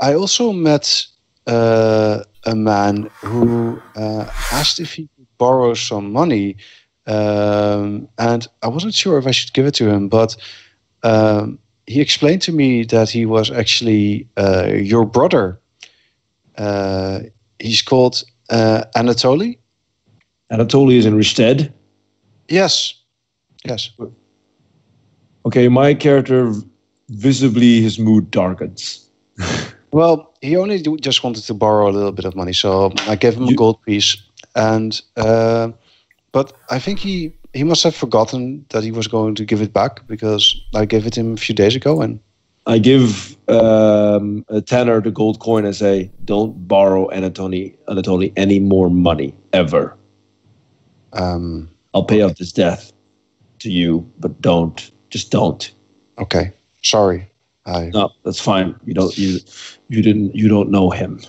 I also met a man who asked if he could borrow some money, and I wasn't sure if I should give it to him, but he explained to me that he was actually your brother. He's called Anatoly. Anatoly is in Risted. Yes. Yes. Okay, my character, visibly his mood darkens. Well, he only just wanted to borrow a little bit of money, so I gave him a gold piece. And but I think he must have forgotten that he was going to give it back, because I gave it him a few days ago. And I give a tenor the gold coin and say, "Don't borrow Anatoly any more money ever. I'll pay off this debt to you, but just don't." Okay, sorry. No, that's fine. You don't know him.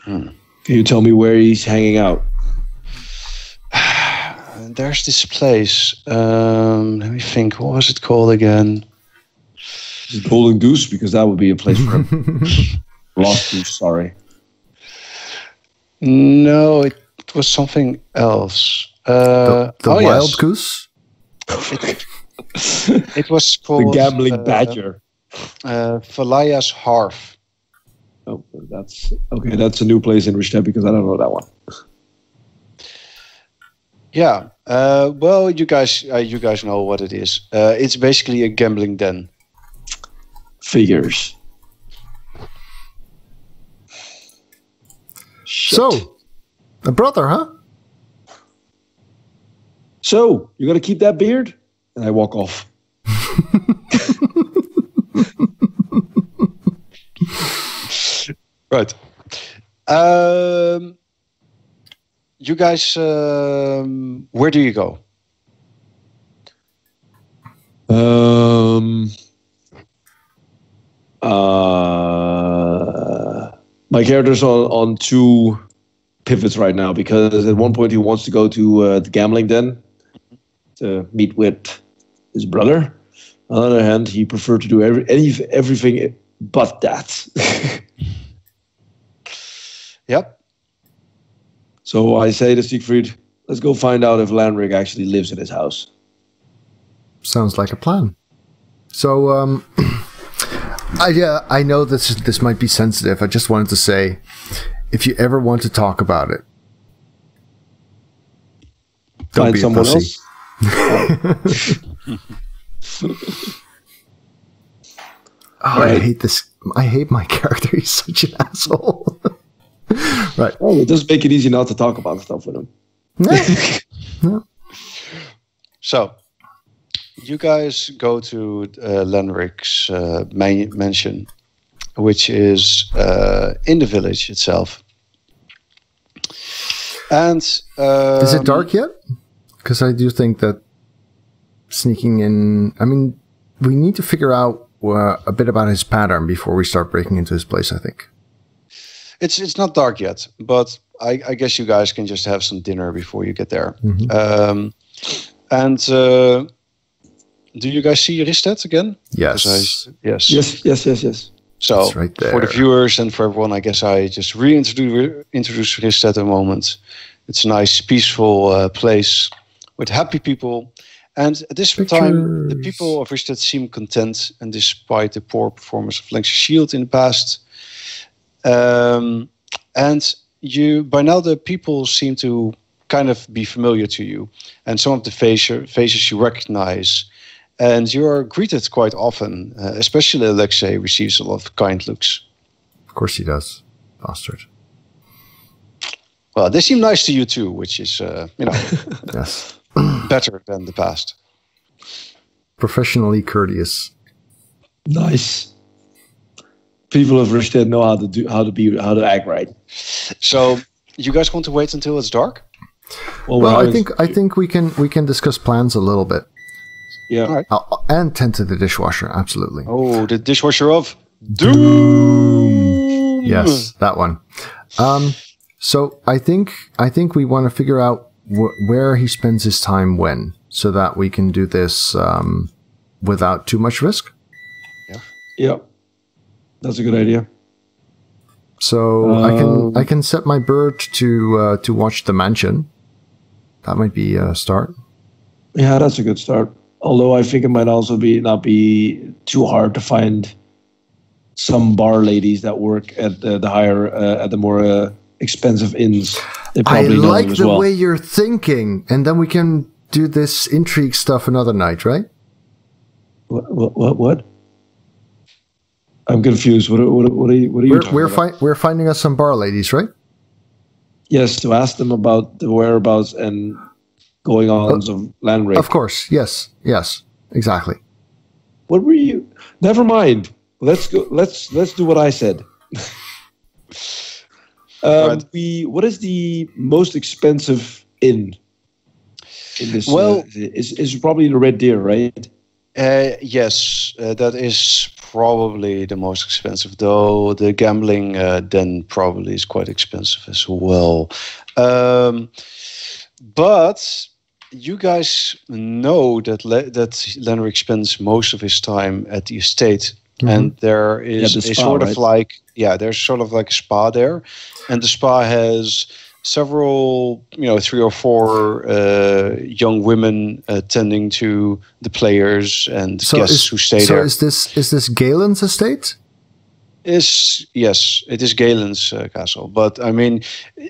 Can you tell me where he's hanging out? There's this place. Let me think. What was it called again? Is it Golden Goose? Because that would be a place for him. Lost Goose, sorry. No, it was something else. The Wild Goose? It was called the Gambling Badger. Valaya's Harf. Oh, that's okay. That's a new place in Risted because I don't know that one. Yeah. Well, you guys know what it is. It's basically a gambling den. Figures. Shit. So, a brother, huh? So, you gonna keep that beard? And I walk off. Right. You guys, where do you go? My character's on two pivots right now, because at one point he wants to go to the gambling den to meet with his brother. On the other hand, he preferred to do everything but that. Yep. So I say to Siegfried, let's go find out if Lenric actually lives in his house. Sounds like a plan. So, I know this might be sensitive. I just wanted to say, if you ever want to talk about it, don't find be someone a pussy. I hate this. I hate my character. He's such an asshole. Right. Oh, it does make it easy not to talk about stuff with him. No. So, you guys go to Lenric's mansion, which is in the village itself. And is it dark yet? Because I do think that sneaking in. I mean, we need to figure out a bit about his pattern before we start breaking into his place, I think. It's not dark yet, but I guess you guys can just have some dinner before you get there. Mm-hmm. Do you guys see Risted again? Yes. Yes. So right for the viewers and for everyone, I guess I just introduce Risted a moment. It's a nice, peaceful place with happy people. And at this time, the people of Risted seem content, and despite the poor performance of Lenk's shield in the past. And by now the people seem to kind of be familiar to you, and some of the faces you recognize, and you are greeted quite often. Especially Alexei receives a lot of kind looks. Of course he does, bastard. Well, they seem nice to you too, which is yes, better than the past. Professionally courteous. Nice. People of Risted know how to act right. So, you guys want to wait until it's dark? Well, I think we can discuss plans a little bit. Yeah. All right. And tend to the dishwasher, absolutely. Oh, the dishwasher of doom. Yes, that one. So I think we want to figure out where he spends his time when, so that we can do this without too much risk. Yeah. That's a good idea. So I can set my bird to watch the mansion. That might be a start. Yeah, that's a good start. Although I think it might also not be too hard to find some bar ladies that work at the more expensive inns. They probably know like them as the well. way you're thinking, and then we can do this intrigue stuff another night, right? What? I'm confused. What are you talking about? We're finding us some bar ladies, right? Yes, to ask them about the whereabouts and going on of Lenric. Of course, yes, exactly. What were you? Never mind. Let's go. Let's do what I said. Right. What is the most expensive inn in this? Well, is probably the Red Deer, right? Yes, that is probably the most expensive, though the gambling den probably is quite expensive as well. But you guys know that Lenric spends most of his time at the estate, and there is the a spa, sort of right? there's sort of like a spa there, and the spa has several, 3 or 4 young women tending to the players and guests who stay there. So is this Galen's estate? Yes, it is Galen's castle, but I mean,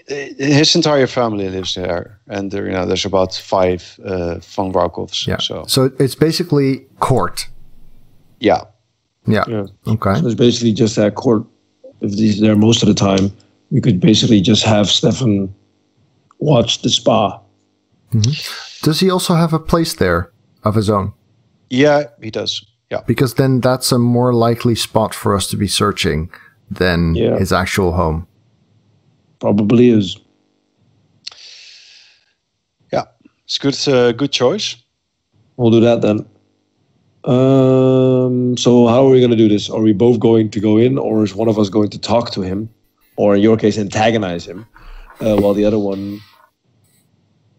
his entire family lives there, and there's about 5 Van Waukovs. Yeah. So it's basically court. yeah. Yeah. Okay. So it's basically just that court. If he's there most of the time, we could basically just have Stefan watch the spa. Mm-hmm. Does he also have a place there of his own? Yeah, he does. Yeah. Because then that's a more likely spot for us to be searching than his actual home. Probably is. Yeah, it's good. Good choice. We'll do that then. So how are we going to do this? Are we both going to go in, or is one of us going to talk to him, or in your case, antagonize him, while the other one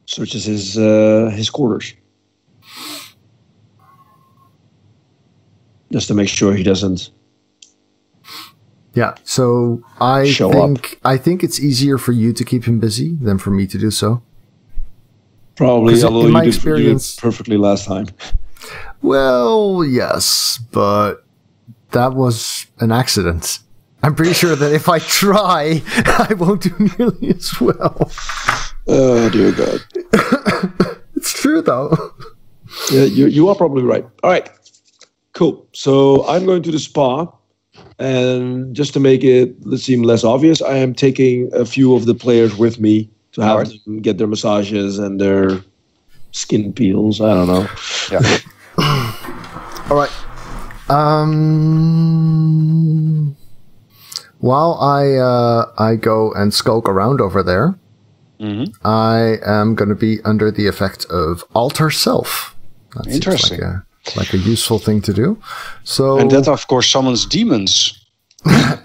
searches his quarters, just to make sure he doesn't? Yeah. So I think it's easier for you to keep him busy than for me to do so. Probably, although in my you did experience, perfectly last time. Well, yes, but that was an accident. I'm pretty sure that if I try, I won't do nearly as well. Oh, dear God. It's true, though. Yeah, you are probably right. All right, cool. So I'm going to the spa, and just to make it seem less obvious, I am taking a few of the players with me to have them get their massages and their skin peels. I don't know. Yeah. All right. While I go and skulk around over there, I am going to be under the effect of alter self. That Interesting. Like a useful thing to do. So, and that, of course, summons demons.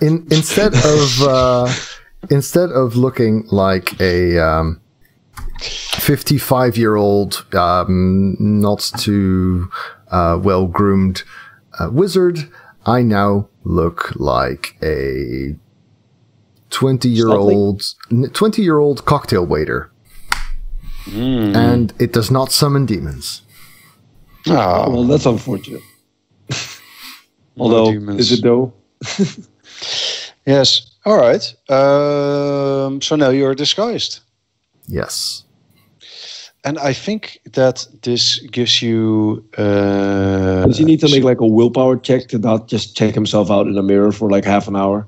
Instead of looking like a 55-year-old, not too well-groomed wizard, I now look like a 20-year-old cocktail waiter. And it does not summon demons. Oh, well, that's unfortunate. Although, is it though? Yes. All right. So now you're disguised. Yes. And I think that this gives you... Does he need to make like a willpower check to not just check himself out in a mirror for like half an hour?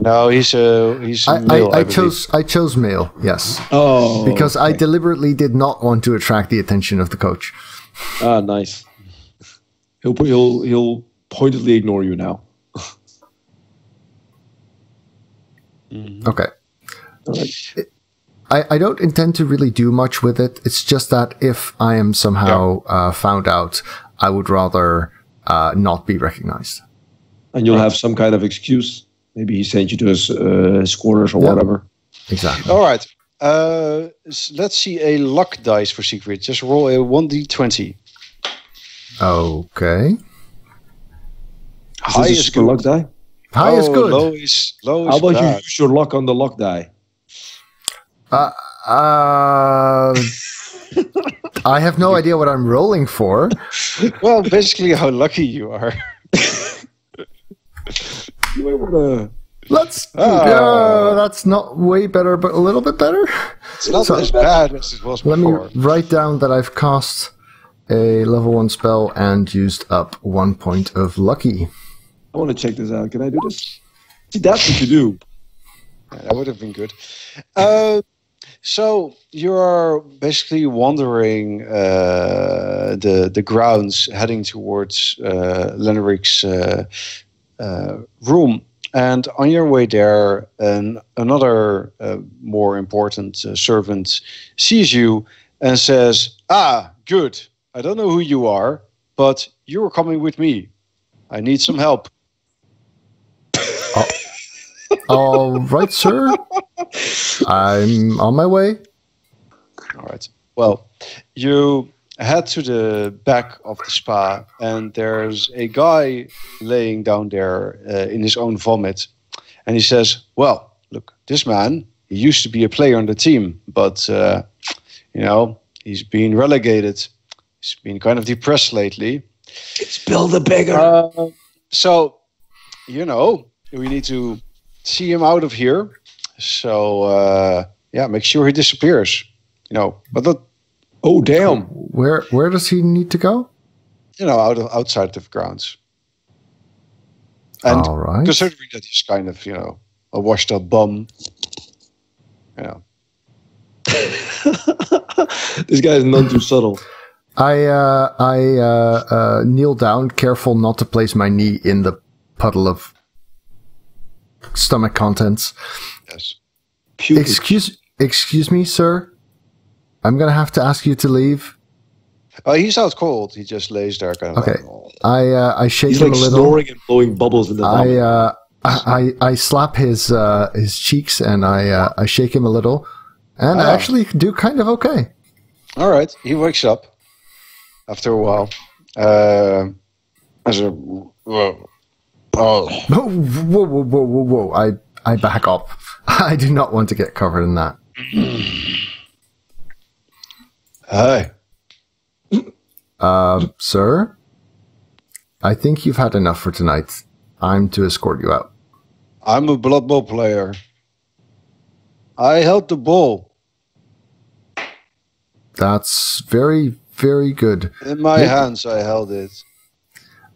No, he's male, I chose male, yes. Oh. Because I deliberately did not want to attract the attention of the coach. Ah, nice. He'll pointedly ignore you now. Okay. All right. I don't intend to really do much with it. It's just that if I am somehow found out, I would rather not be recognized. And you'll have some kind of excuse. Maybe he sent you to his quarters or whatever. Exactly. All right. Let's see a luck dice for Siegfried. Just roll a 1d20. Okay. High is good. Luck die? High is good. Low is How about you bad. use your luck on the luck die? I have no idea what I'm rolling for. Well, basically how lucky you are. You might wanna- That's not way better, but a little bit better. It's not as bad as it was Let me before. write down that I've cast a level 1 spell and used up 1 point of lucky. I want to check this out. Can I do this? See, that's what you do. Yeah, that would have been good. So you're basically wandering the grounds, heading towards Lenric's room. And on your way there, another more important servant sees you and says, "Ah, good. I don't know who you are, but you're coming with me. I need some help." All right, sir. I'm on my way. All right. Well, you head to the back of the spa, and there's a guy laying down there in his own vomit. And he says, "Well, look, this man, he used to be a player on the team, but, he's been relegated. He's been kind of depressed lately. It's Bill the Beggar. So, we need to see him out of here. So, make sure he disappears. But not, Oh, damn. Where does he need to go? outside of grounds. And All right. considering that he's kind of, a washed up bum, This guy is none too subtle. I kneel down, careful not to place my knee in the puddle of stomach contents. Yes. Excuse me, sir. I'm gonna have to ask you to leave. He's out cold. He just lays there kind of Okay. like, oh. I shake He's him like a little. snoring and blowing bubbles in the vomit. I slap his cheeks and I shake him a little, and I actually do kind of okay. All right. He wakes up after a while. As a whoa. Oh. Whoa! I back up. I do not want to get covered in that. Hi. Sir, I think you've had enough for tonight. I'm to escort you out. I'm a Blood Bowl player. I held the ball That's very, very good. in my hands. I held it.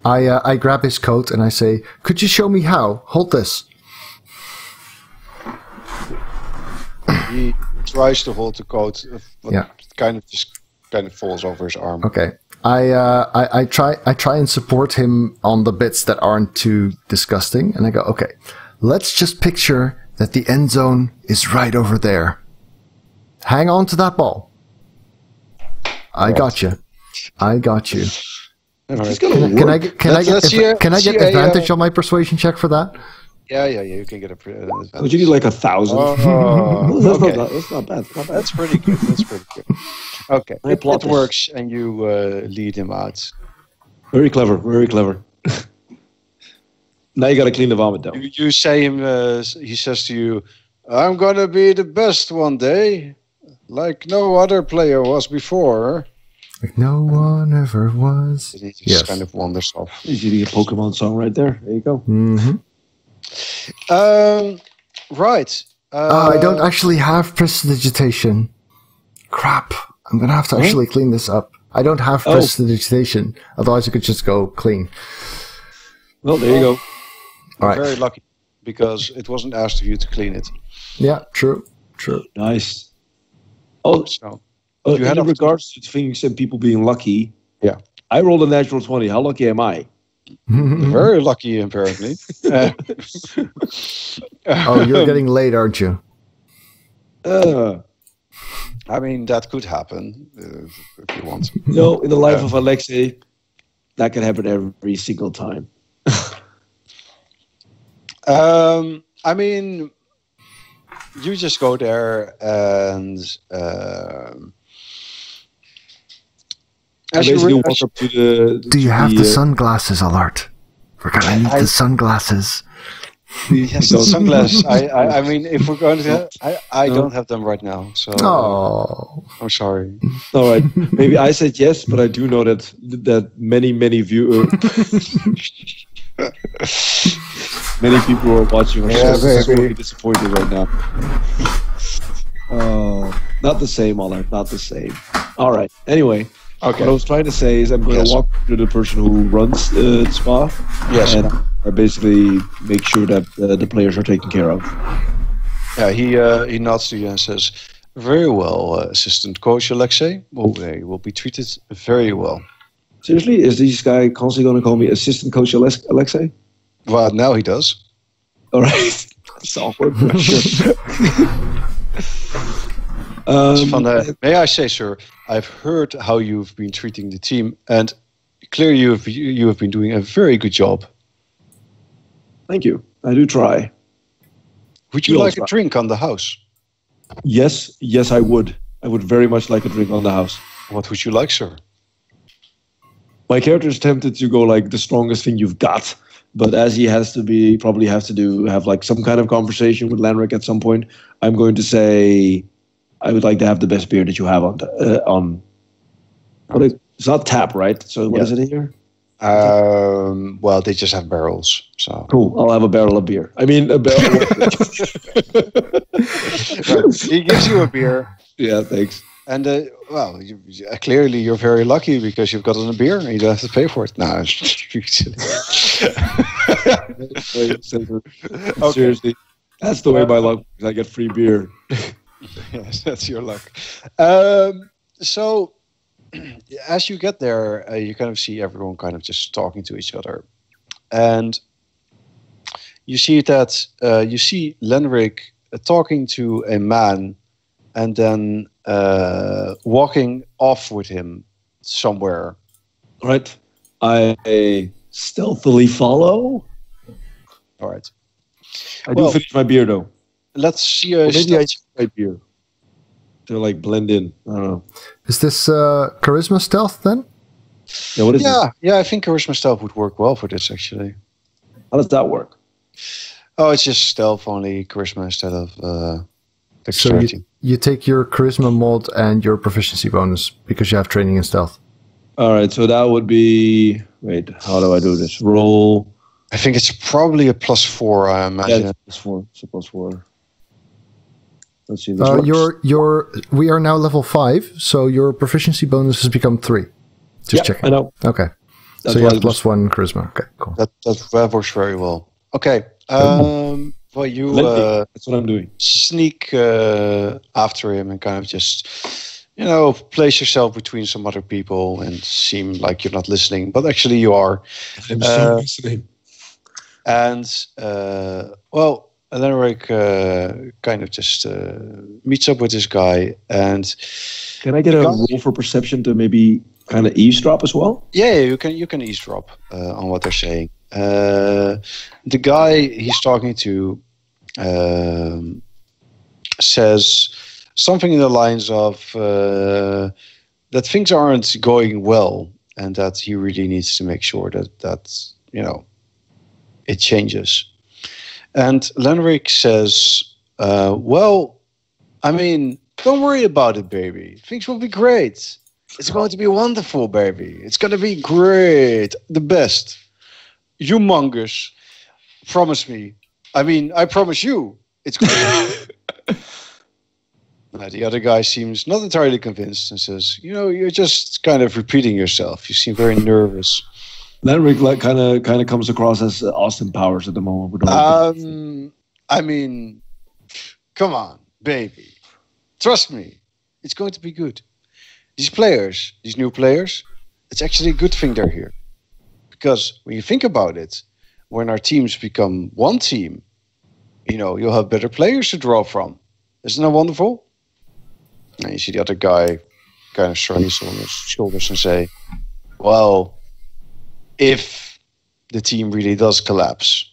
I grab his coat and I say, "Could you show me how? Hold this." He tries to hold the coat, but Yeah. it kind of falls over his arm. Okay. I try and support him on the bits that aren't too disgusting, and I go, "Okay, let's just picture that the end zone is right over there. Hang on to that ball. I got you. I got you. He's gonna Can I work. get advantage on my persuasion check for that? Yeah, you can get a. Would you need like 1,000? Oh, That's, okay. that's not bad. Not bad. That's pretty good. Okay, I it applaud this. works, and you lead him out. Very clever. Very clever. Now you got to clean the vomit down. You say him. He says to you, "I'm gonna be the best one day, like no other player was before." Like no one ever was. And he just Yes. kind of wanders off. Usually a Pokemon song right there. There you go. Mm-hmm. Right. I don't actually have prestidigitation. Crap. I'm going to have to actually clean this up. I don't have prestidigitation. Otherwise, I could just go clean. Well, there you go. All right. Very lucky, because it wasn't asked of you to clean it. Yeah, true. True. Nice. Oh, So you had in regards to the thing you said, people being lucky. Yeah. I rolled a natural 20. How lucky am I? very lucky, apparently. Oh, you're getting late, aren't you? I mean, that could happen if you want. No, in the life of Alexei, that can happen every single time. I mean, you just go there and I basically walk up to the. Do you have the sunglasses, Alart? We're going to need the sunglasses. Yes, the sunglasses. I mean, if we're going to, I don't have them right now, so I'm sorry. All right, maybe I said yes, but I do know that many viewers, many people who are watching are so disappointed right now. Not the same, Ola. Not the same. All right. Anyway, what I was trying to say is I'm going to walk to the person who runs the spa. Yes. And I basically make sure that the players are taken care of. Yeah, he nods to you and says, "Very well, assistant coach Alexei. Well, they will be treated very well." Seriously, is this guy constantly going to call me assistant coach Alexei? Well, now he does. All right. That's awkward. Sure. May I say, sir, I've heard how you've been treating the team, and clearly you have been doing a very good job. Thank you. I do try. Would you like a drink on the house? Yes, I would. I would very much like a drink on the house. What would you like, sir? My character is tempted to go like the strongest thing you've got, but as he has to be, probably have like some kind of conversation with Lenric at some point. I'm going to say, I would like to have the best beer that you have on. It's not tap, right? So what is it here? Well, they just have barrels. So cool. I'll have a barrel of beer. I mean, a barrel. He gives you a beer. Yeah, thanks. And clearly you're very lucky because you've gotten a beer and you don't have to pay for it. No, seriously, that's the way my luck is. I get free beer. Yes, that's your luck. So, as you get there, you kind of see everyone kind of just talking to each other, and you see that you see Lenric talking to a man, and then walking off with him somewhere. Right. I stealthily follow. All right. I do finish my beer though. Let's see. Maybe I use my beer to like blend in. I don't know. Is this charisma stealth then? Yeah. What is it? Yeah. I think charisma stealth would work well for this actually. How does that work? Oh, it's just stealth only charisma instead of dexterity. So you take your charisma mod and your proficiency bonus because you have training in stealth. All right. So that would be. Wait. How do I do this? Roll. I think it's probably a +4. I imagine. Yeah, it's +4. It's a +4. Let's see. We are now level 5, so your proficiency bonus has become 3. Just checking. I know. Okay. So you have +1 charisma. Okay, cool. That works very well. Okay. Well, you that's what I'm doing. Sneak after him and kind of just, place yourself between some other people and seem like you're not listening, but actually you are. I'm so listening. And Lenric kind of just meets up with this guy, and can I get a roll for perception to maybe kind of eavesdrop as well? Yeah, you can eavesdrop on what they're saying. The guy he's talking to says something in the lines of that things aren't going well, and that he really needs to make sure that it changes. And Lenric says, well, I mean, don't worry about it, baby. Things will be great. It's going to be wonderful, baby. It's going to be great. The best. Humongous. Promise me. I mean, I promise you. It's going to be. The other guy seems not entirely convinced and says, you're just kind of repeating yourself. You seem very nervous. Lenric kind of comes across as Austin Powers at the moment. I mean, come on, baby. Trust me. It's going to be good. These new players, it's actually a good thing they're here. Because when you think about it, when our teams become one team, you'll have better players to draw from. Isn't that wonderful? And you see the other guy kind of shrug his shoulders and say, well, if the team really does collapse,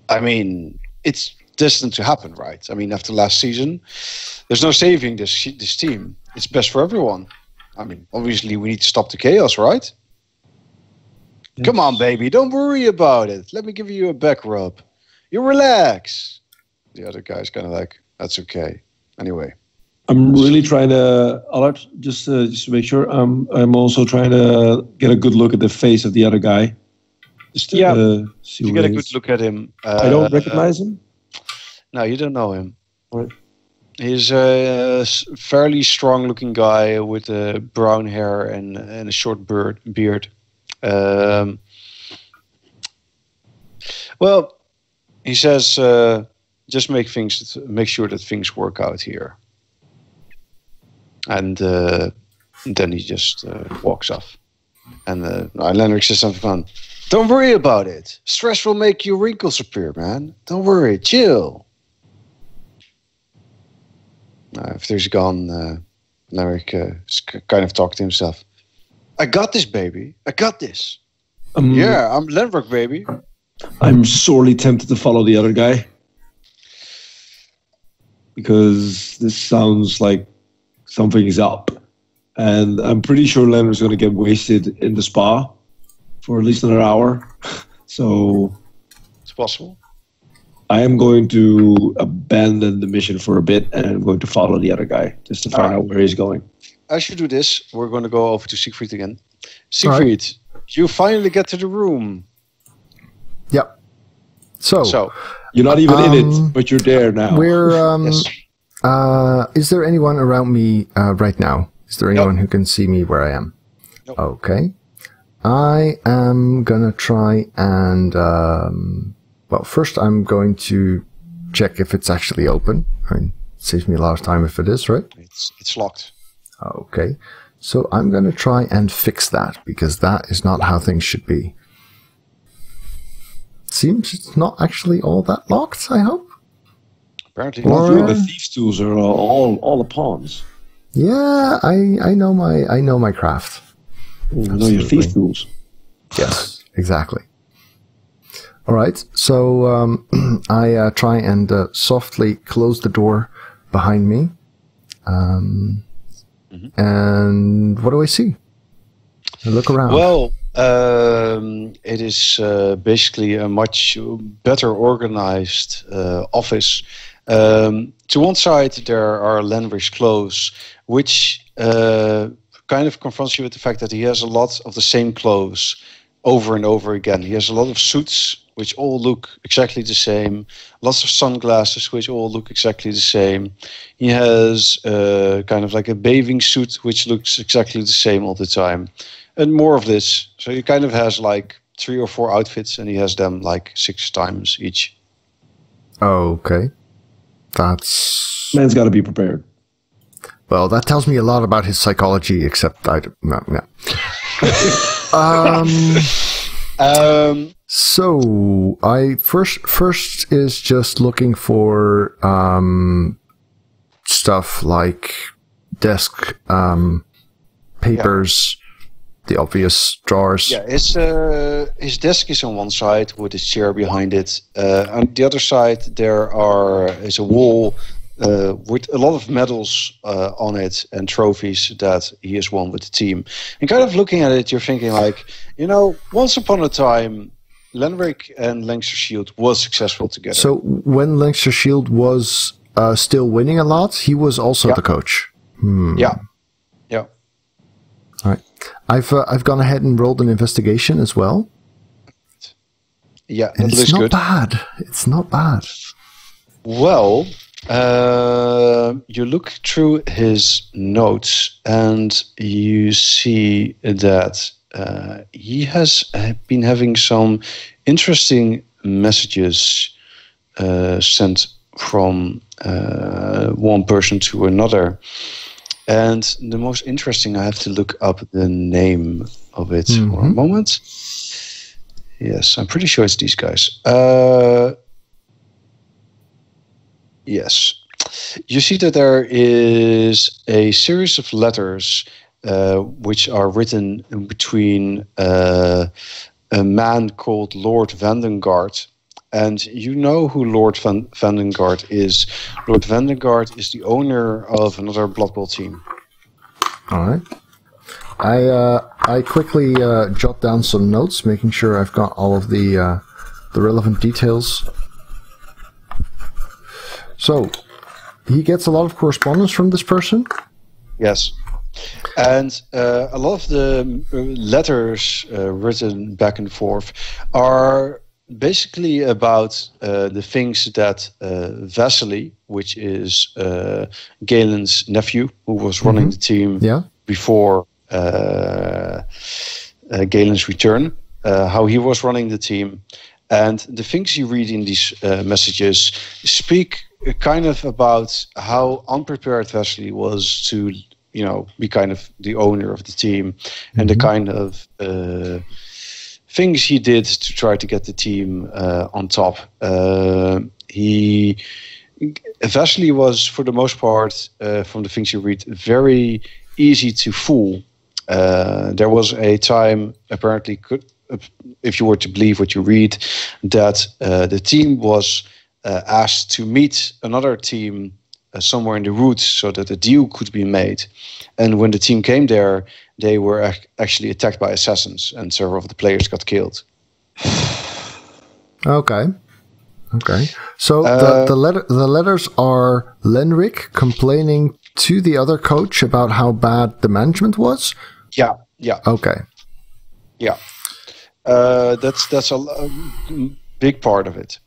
I mean, it's destined to happen, right? I mean, after last season, there's no saving this team. It's best for everyone. I mean, obviously, we need to stop the chaos, right? Yes. Come on, baby. Don't worry about it. Let me give you a back rub. You relax. The other guy's kind of like, that's okay. Anyway. I'm really trying to, Allard, just to make sure, I'm also trying to get a good look at the face of the other guy. Just to, see if you get a good look at him. I don't recognize him? No, you don't know him. Right. He's a fairly strong-looking guy with brown hair and a short beard. Well, he says, just make sure that things work out here. And then he just walks off. And Lenric says something fun. Don't worry about it. Stress will make your wrinkles appear, man. Don't worry. Chill. After he's gone, Lenric kind of talked to himself. I got this, baby. I got this. Yeah, I'm Lenric, baby. I'm sorely tempted to follow the other guy. Because this sounds like something is up. And I'm pretty sure Lenric's going to get wasted in the spa for at least another hour. So it's possible. I am going to abandon the mission for a bit, and I'm going to follow the other guy just to find out where he's going. As you do this, we're going to go over to Siegfried again. Siegfried, you finally get to the room. Yep. So you're not even in it, but you're there now. Yes. Is there anyone around me right now? Is there anyone who can see me where I am? Nope. Okay. I am gonna try and well, first I'm going to check if it's actually open. I mean, it saves me a lot of time if it is, right? It's locked. Okay. So I'm gonna try and fix that, because that is not how things should be. Seems it's not actually all that locked, I hope. Apparently not. The thieves' tools are all the pawns. Yeah, I know my craft. You know your thief tools. Yes, exactly. All right, so I try and softly close the door behind me. And what do I see? I look around. Well, it is basically a much better organized office. To one side, there are Lenric's clothes, which kind of confronts you with the fact that he has a lot of the same clothes over and over again. He has a lot of suits, which all look exactly the same. Lots of sunglasses, which all look exactly the same. He has kind of like a bathing suit, which looks exactly the same all the time. And more of this. So he kind of has like 3 or 4 outfits, and he has them like 6 times each. Okay. That's... Man's got to be prepared. Well, that tells me a lot about his psychology, except I don't... No. So, I first is just looking for stuff like desk, papers, the obvious drawers. Yeah, his desk is on one side with his chair behind it. On the other side, is a wall with a lot of medals on it and trophies that he has won with the team. And kind of looking at it, you're thinking like, once upon a time, Lenric and Lancashire Shield was successful together. So when Lancashire Shield was still winning a lot, he was also the coach. Yeah. All right. I've gone ahead and rolled an investigation as well. Yeah, and that looks good. It's not bad. Well, you look through his notes and you see that he has been having some interesting messages sent from one person to another. And the most interesting, I have to look up the name of it for a moment. Yes, I'm pretty sure it's these guys. Yes. You see that there is a series of letters which are written in between a man called Lord Vandengaard. And you know who Lord Vandengaard is. Lord Vandengaard is the owner of another Blood Bowl team. All right. I quickly jot down some notes, making sure I've got all of the relevant details. So, he gets a lot of correspondence from this person? Yes. And a lot of the letters written back and forth are basically about the things that Vasily, which is Galen's nephew, who was running the team before Galen's return, how he was running the team. And the things you read in these messages speak kind of about how unprepared Vasily was to, be kind of the owner of the team, and the kind of things he did to try to get the team on top. Vasily was, for the most part, from the things you read, very easy to fool. There was a time, apparently, if you were to believe what you read, that the team was asked to meet another team somewhere in the route so that a deal could be made. And when the team came there, they were actually attacked by assassins, and several of the players got killed. Okay. So the letters are Lenric complaining to the other coach about how bad the management was? Yeah. Okay. Yeah. That's a big part of it.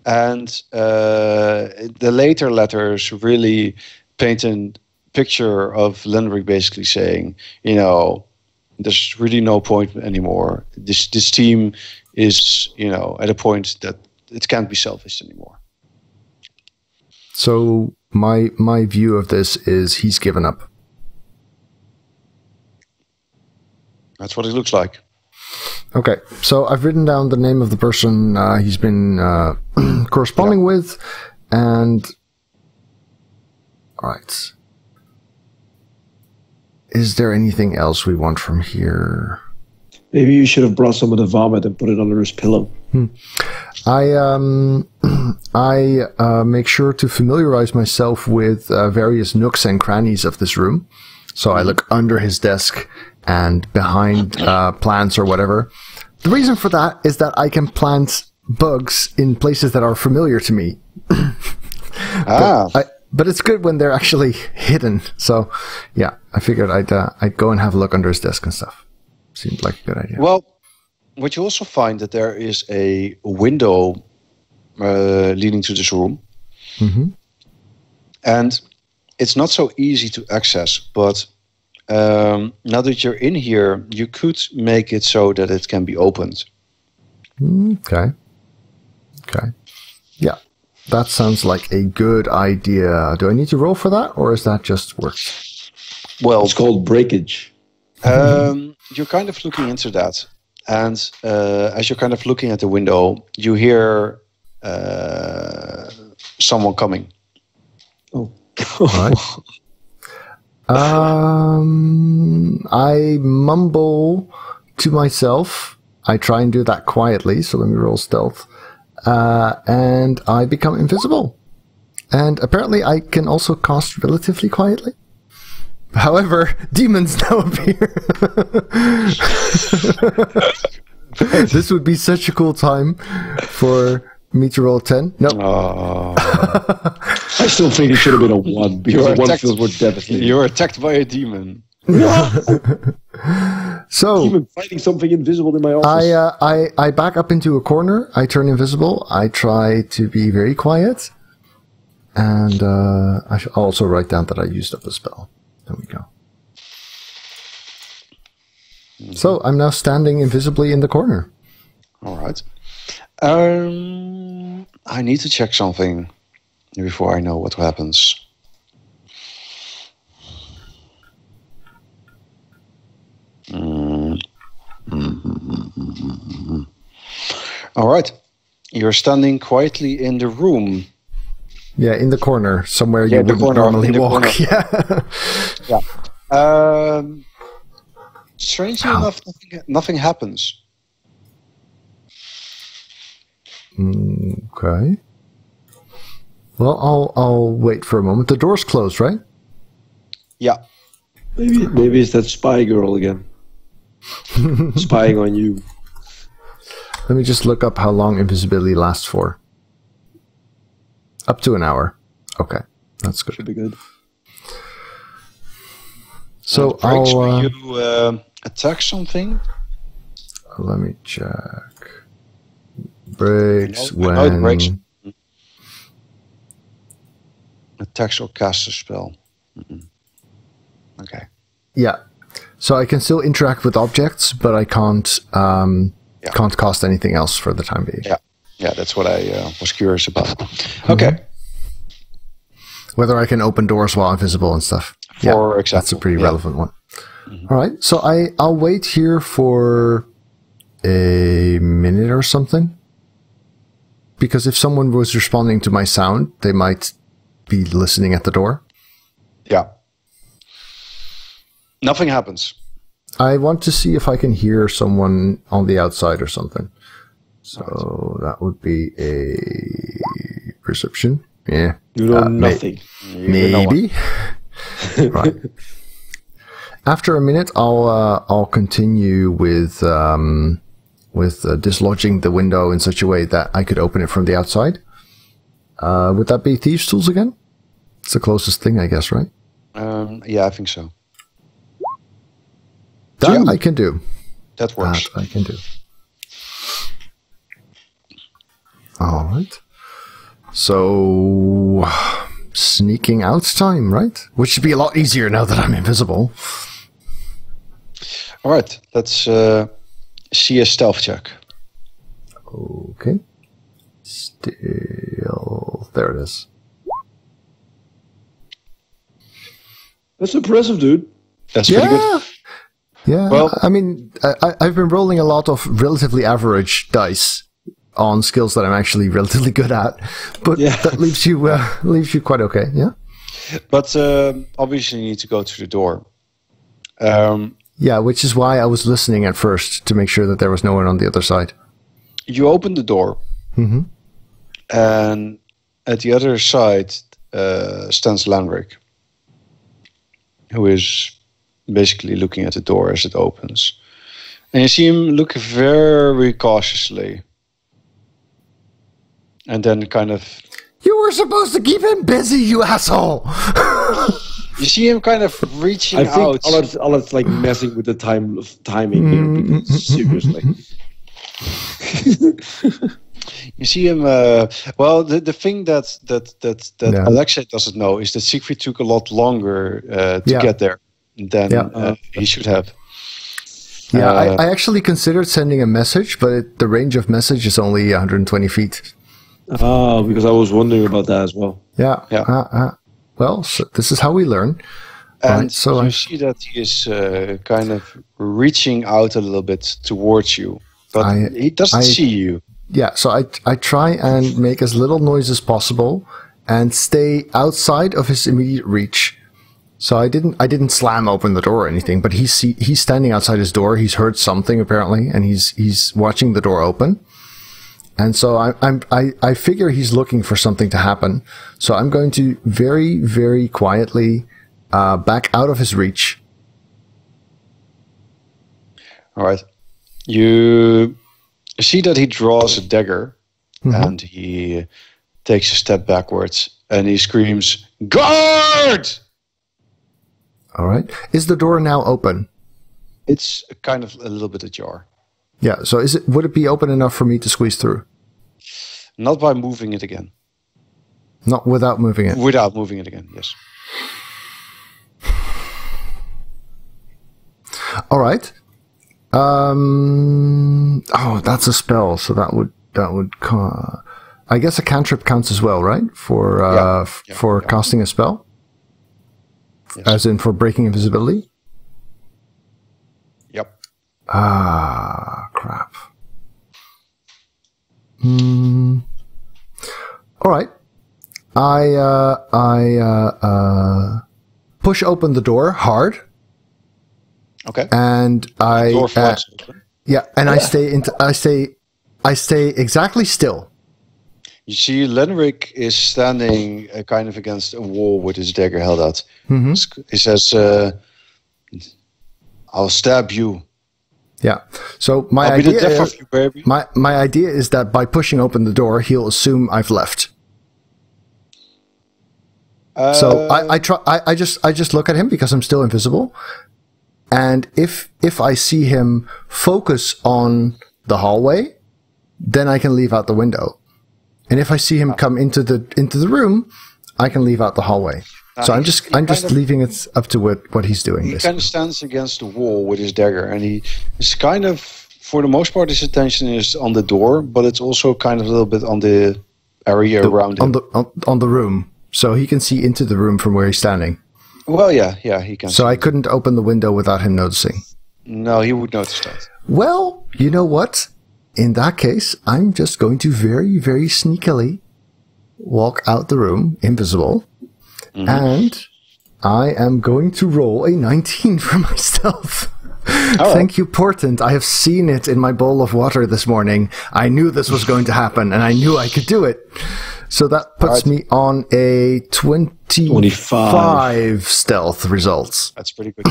And the later letters really paint a picture of Lenric basically saying, there's really no point anymore. This team is, at a point that it can't be selfish anymore. So my view of this is he's given up. That's what it looks like. Okay, so I've written down the name of the person he's been corresponding with, and all right. Is there anything else we want from here? Maybe you should have brought some of the vomit and put it under his pillow. I make sure to familiarize myself with various nooks and crannies of this room. So I look under his desk and behind plants or whatever. The reason for that is that I can plant bugs in places that are familiar to me. But it's good when they're actually hidden. So, yeah, I figured I'd go and have a look under his desk and stuff. Seemed like a good idea. Well, what you also find that there is a window leading to this room. And it's not so easy to access, but now that you're in here, you could make it so that it can be opened. Okay. Yeah, that sounds like a good idea. Do I need to roll for that, or is that just works? Well, it's called breakage. You're kind of looking into that, and as you're kind of looking at the window, you hear someone coming. Oh. All right. I mumble to myself. I try and do that quietly, so let me roll stealth. And I become invisible. And apparently I can also cast relatively quietly. However, demons now appear. This would be such a cool time for me to roll 10. No. I still think it should have been a 1, because a 1 feels more devastating. You're attacked by a demon. So, demon fighting something invisible in my office. I back up into a corner. I turn invisible. I try to be very quiet. And I should also write down that I used up a spell. There we go. So, I'm now standing invisibly in the corner. All right. I need to check something before I know what happens. All right. You're standing quietly in the room. Yeah, in the corner, somewhere you wouldn't normally walk. Yeah. Strangely enough, nothing happens. Okay. Well, I'll wait for a moment. The door's closed, right? Yeah. Maybe it's that spy girl again. Spying on you. Let me just look up how long invisibility lasts for. Up to an hour. Okay, that's good. Should be good. So Breaks I'll when you attack something. let me check. Breaks I know it when breaks. Attacks or cast a spell. Okay. Yeah. So I can still interact with objects, but I can't can't cast anything else for the time being. Yeah. Yeah, that's what I was curious about. Okay. Whether I can open doors while invisible and stuff. For example. That's a pretty relevant one. All right. So I'll wait here for a minute or something. Because if someone was responding to my sound, they might be listening at the door. Yeah. Nothing happens. I want to see if I can hear someone on the outside or something. So that would be a perception. Yeah. You know nothing. Maybe. Right. After a minute, I'll continue with dislodging the window in such a way that I could open it from the outside. Would that be thieves' tools again? It's the closest thing, I guess, right? Yeah, I think so. That I can do. That works. That I can do. All right. So, sneaking out time, right? Which should be a lot easier now that I'm invisible. All right. Let's see a stealth check. Okay. Still, there it is. That's impressive, dude. That's pretty good. Yeah. Well, I mean, I've been rolling a lot of relatively average dice on skills that I'm actually relatively good at, but that leaves you quite okay. Yeah. But obviously, you need to go to the door. Yeah, which is why I was listening at first to make sure that there was no one on the other side. You open the door, and at the other side stands Lenric, who is basically looking at the door as it opens. And you see him look very cautiously. And then kind of... You were supposed to keep him busy, you asshole! You see him kind of reaching out. I think Alan's like messing with the timing here, because seriously. You see him... well, the thing that Alexei doesn't know is that Siegfried took a lot longer to get there than he should have. Yeah, I actually considered sending a message, but the range of message is only 120 feet. Oh, because I was wondering about that as well. Yeah. Well, so this is how we learn. And right, so you see that he is kind of reaching out a little bit towards you, but he doesn't see you. Yeah, so I try and make as little noise as possible and stay outside of his immediate reach. So I didn't slam open the door or anything, but he's standing outside his door. He's heard something apparently, and he's watching the door open. And so I figure he's looking for something to happen. So I'm going to very, very quietly back out of his reach. All right. You see that he draws a dagger, and he takes a step backwards, and he screams, "Guard!" All right. Is the door now open? It's kind of a little bit ajar. Yeah. So would it be open enough for me to squeeze through? Not by moving it again. Not without moving it? Without moving it again, yes. All right. Oh, that's a spell. So that would I guess a cantrip counts as well, right? For casting a spell? Yes. As in for breaking invisibility? Yep. Ah, crap. All right. I push open the door hard. Okay. And I stay exactly still. You see, Lenric is standing kind of against a wall with his dagger held out. He says, "I'll stab you." Yeah. So my idea is that by pushing open the door, he'll assume I've left. So I try. I just look at him because I'm still invisible, and if I see him focus on the hallway, then I can leave out the window, and if I see him come into the room, I can leave out the hallway. So I'm just leaving it up to what he's doing. He kind of stands against the wall with his dagger, and he is kind of, for the most part, his attention is on the door, but it's also kind of a little bit on the area around him. On the room, so he can see into the room from where he's standing. Well, yeah, he can. So I couldn't open the window without him noticing. No, he would notice that. Well, you know what? In that case, I'm just going to very, very sneakily walk out the room, invisible. Mm-hmm. And I am going to roll a 19 for my stealth. Thank you, Portent. I have seen it in my bowl of water this morning. I knew this was going to happen, and I knew I could do it. So that puts me on a 25 stealth results. That's pretty good.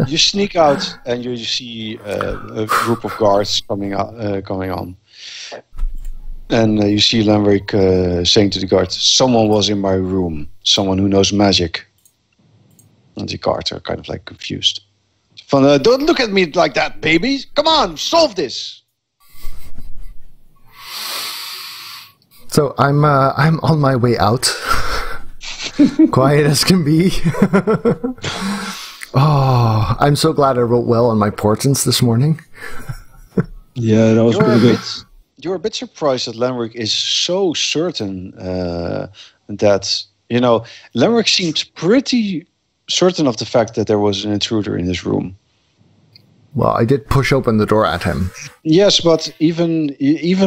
You sneak out, and you see a group of guards coming on. And you see Lenric saying to the guard, "Someone was in my room. Someone who knows magic." And the guards are kind of like confused. Don't look at me like that, baby. Come on, solve this. So I'm on my way out, quiet as can be. Oh, I'm so glad I rolled well on my portents this morning. Yeah, that was pretty good. You're a bit surprised that Lenric is so certain that, Lenric seems pretty certain of the fact that there was an intruder in this room. Well, I did push open the door at him. Yes, but even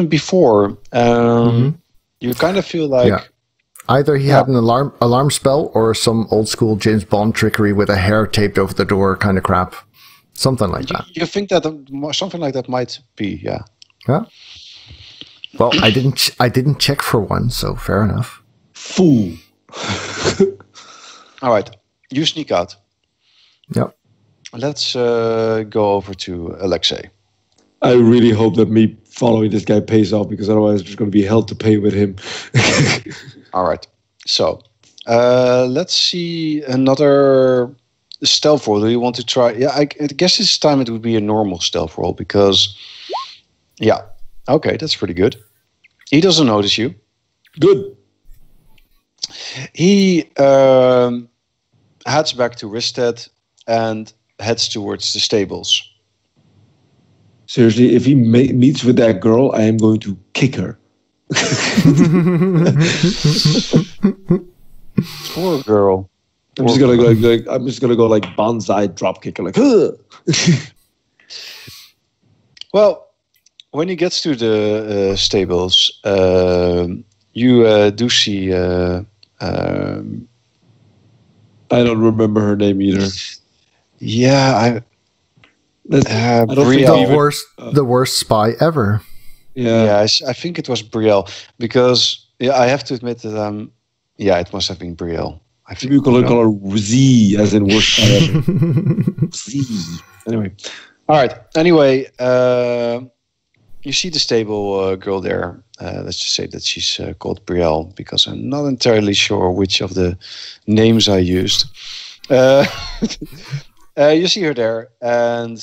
before, you kind of feel like... Yeah. Either he had an alarm spell or some old school James Bond trickery with a hair taped over the door kind of crap. Something like that. You think that something like that might be, yeah. Yeah. Well, I didn't check for one, so fair enough. Fool. All right, you sneak out. Yep. Let's go over to Alexei. I really hope that me following this guy pays off, because otherwise there's going to be hell to pay with him. All right, so let's see another stealth roll. Do you want to try? Yeah, I guess this time it would be a normal stealth roll because, yeah. Okay, that's pretty good. He doesn't notice you. Good. He heads back to Risted and heads towards the stables. Seriously, if he meets with that girl, I am going to kick her. Poor girl. I'm just gonna go like bonsai drop kicker, like. Well, when he gets to the stables, you do see. I don't remember her name either. Yeah, I don't think the worst spy ever. Yeah, I think it was Brielle, because I have to admit that it must have been Brielle. I think you call her Z, as in worst spy ever. Z. Anyway, all right. Anyway, you see the stable girl there. Let's just say that she's called Brielle, because I'm not entirely sure which of the names I used. You see her there, and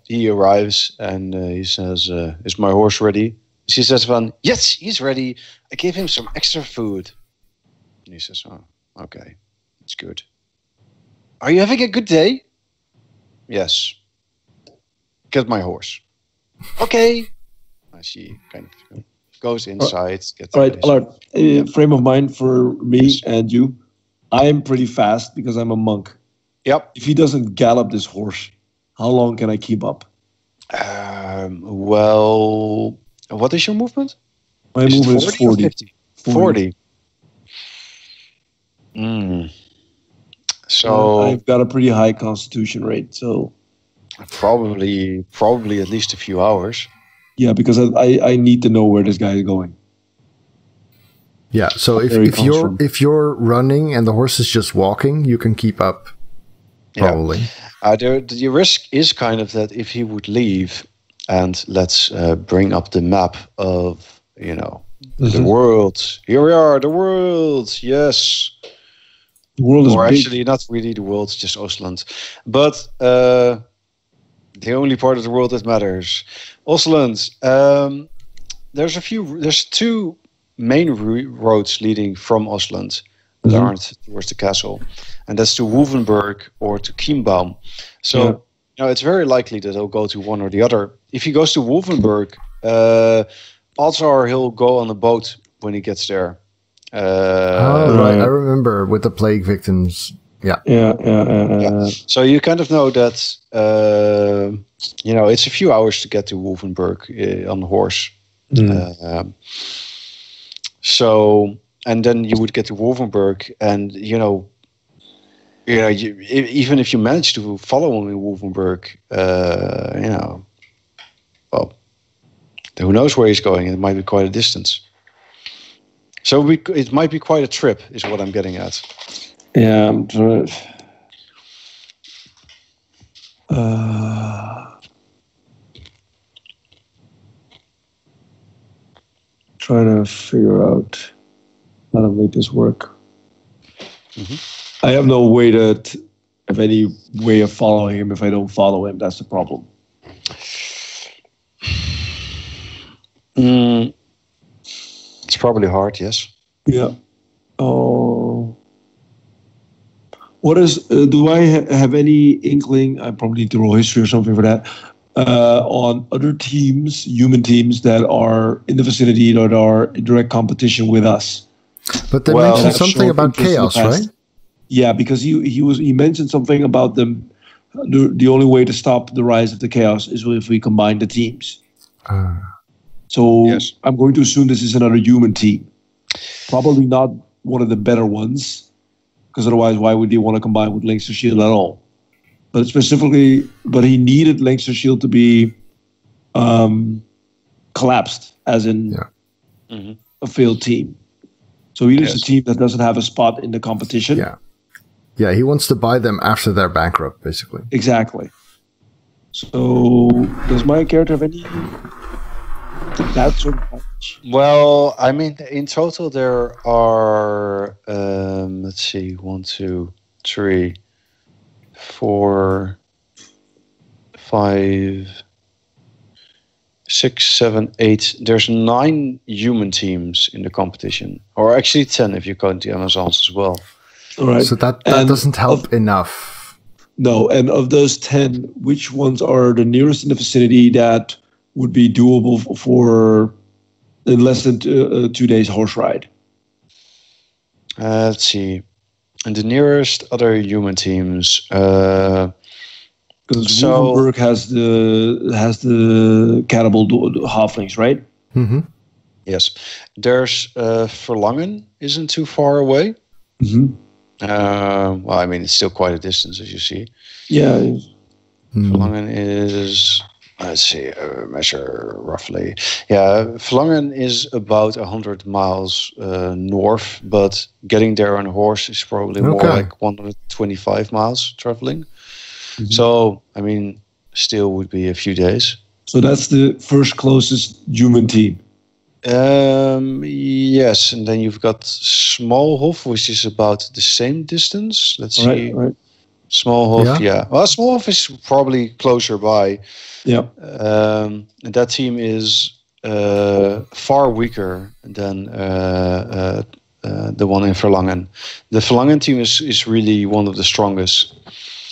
he arrives and he says, "Is my horse ready?" She says, "Yes, he's ready. I gave him some extra food." And he says, "Oh, okay, that's good. Are you having a good day?" "Yes. Get my horse." "Okay." And she kind of goes inside. All right, Allard, frame of mind for me and you. I'm pretty fast because I'm a monk. Yep. If he doesn't gallop this horse, how long can I keep up? Well, what is your movement? My movement is 40. 50? 40. So I've got a pretty high constitution rate, so probably at least a few hours. Yeah, because I need to know where this guy is going. Yeah, so if you're running and the horse is just walking, you can keep up. Probably. The risk is kind of that if he would leave, and let's bring up the map of The world. Here we are, the world. Yes. The world is or big. actually, not really the world, just Ostland. But the only part of the world that matters. Ostland. There's two main roads leading from Ostland that aren't towards the castle. And that's to Wolvenberg or to Chiembaum. So it's very likely that he'll go to one or the other. If he goes to Wolvenberg, odds are he'll go on a boat when he gets there. Right. I remember with the plague victims. Yeah. So you kind of know that, it's a few hours to get to Wolvenberg on the horse. And then you would get to Wolvenberg, and even if you manage to follow him in Wolvenberg, well, who knows where he's going? It might be quite a distance. So it might be quite a trip, is what I'm getting at. Yeah, I'm trying. Trying to figure out how to make this work. I have no way have any way of following him if I don't follow him. That's the problem. It's probably hard, yes. Yeah. Oh. What is? Do I have any inkling? I probably need to roll history or something for that. On other teams, human teams that are in the vicinity that are in direct competition with us. But they mentioned something about chaos, right? Yeah, because he mentioned something about them. The only way to stop the rise of the chaos is if we combine the teams. So I'm going to assume this is another human team. Probably not one of the better ones, because otherwise, why would he want to combine with Leinster Shield at all? But he needed Leinster Shield to be collapsed, as in a failed team. So he is a team that doesn't have a spot in the competition. Yeah, he wants to buy them after they're bankrupt, basically. Exactly. So does my character have any that sort of knowledge? Well, I mean, in total there are, let's see, 1, 2, 3, 4, 5, 6, 7, 8. There's 9 human teams in the competition, or actually 10 if you count the Amazons as well. All right. So that doesn't help enough. No, and of those 10, which ones are the nearest in the vicinity that would be doable for in less than 2 days horse ride? Let's see. And the nearest other human teams. Because Wolvenberg has the cannibal halflings, right? Mm-hmm. Yes. There's Verlangen isn't too far away. Mm-hmm. Well, I mean, it's still quite a distance, as you see. Yeah. Verlangen is, let's see, measure roughly. Yeah, Verlangen is about 100 miles north, but getting there on a horse is probably more like 125 miles traveling. Mm-hmm. So, I mean, still would be a few days. So that's the first closest human team. Yes, and then you've got Smallhof, which is about the same distance. Let's see. Right. Smallhof, yeah. Well, Smallhof is probably closer by. Yeah. And that team is far weaker than the one in Verlangen. The Verlangen team is really one of the strongest.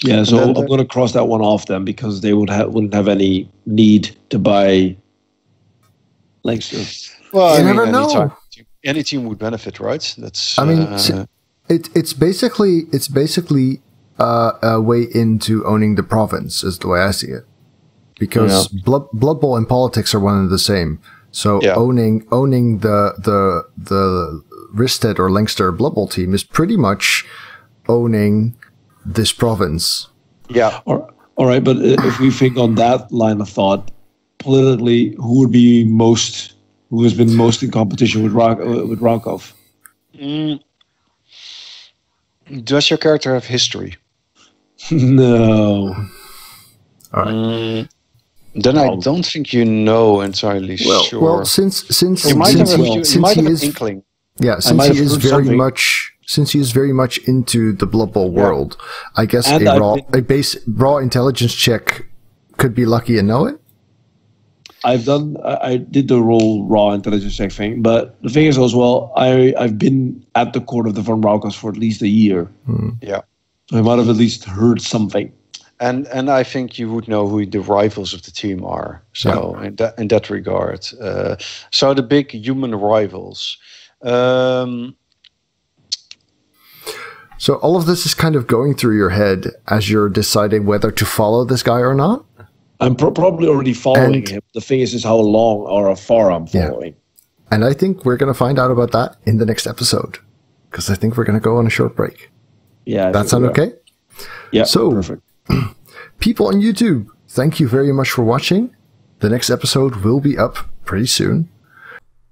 Yeah, so I'm going to cross that one off then, because they wouldn't have any need to buy Leinster. Well, you never know. Any team would benefit, right? That's. I mean, it's basically a way into owning the province, is the way I see it. Because Blood Bowl and politics are one and the same. So owning the Risted or Leinster Blood Bowl team is pretty much owning this province. Yeah. All right, but if we think on that line of thought, politically, who has been most in competition with Rankov? Does your character have history? No. All right. Then I don't think you know entirely sure. Well, since you might have an is inkling. Yeah, since he is very much into the Blood Bowl world, I guess a base raw intelligence check could be lucky and know it. I did the raw intelligence check thing, but the thing is as well, I've been at the court of the Von Raukas for at least a year. Yeah. So I might have at least heard something. And I think you would know who the rivals of the team are. So in that regard, so the big human rivals. So all of this is kind of going through your head as you're deciding whether to follow this guy or not? I'm probably already following him. The thing is how long or how far I'm following. Yeah. And I think we're going to find out about that in the next episode. Because I think we're going to go on a short break. Yeah. That sound okay? Yeah, so, perfect. People on YouTube, thank you very much for watching. The next episode will be up pretty soon.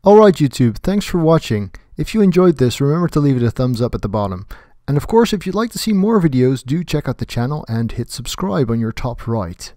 Alright YouTube, thanks for watching. If you enjoyed this, remember to leave it a thumbs up at the bottom. And of course, if you'd like to see more videos, do check out the channel and hit subscribe on your top right.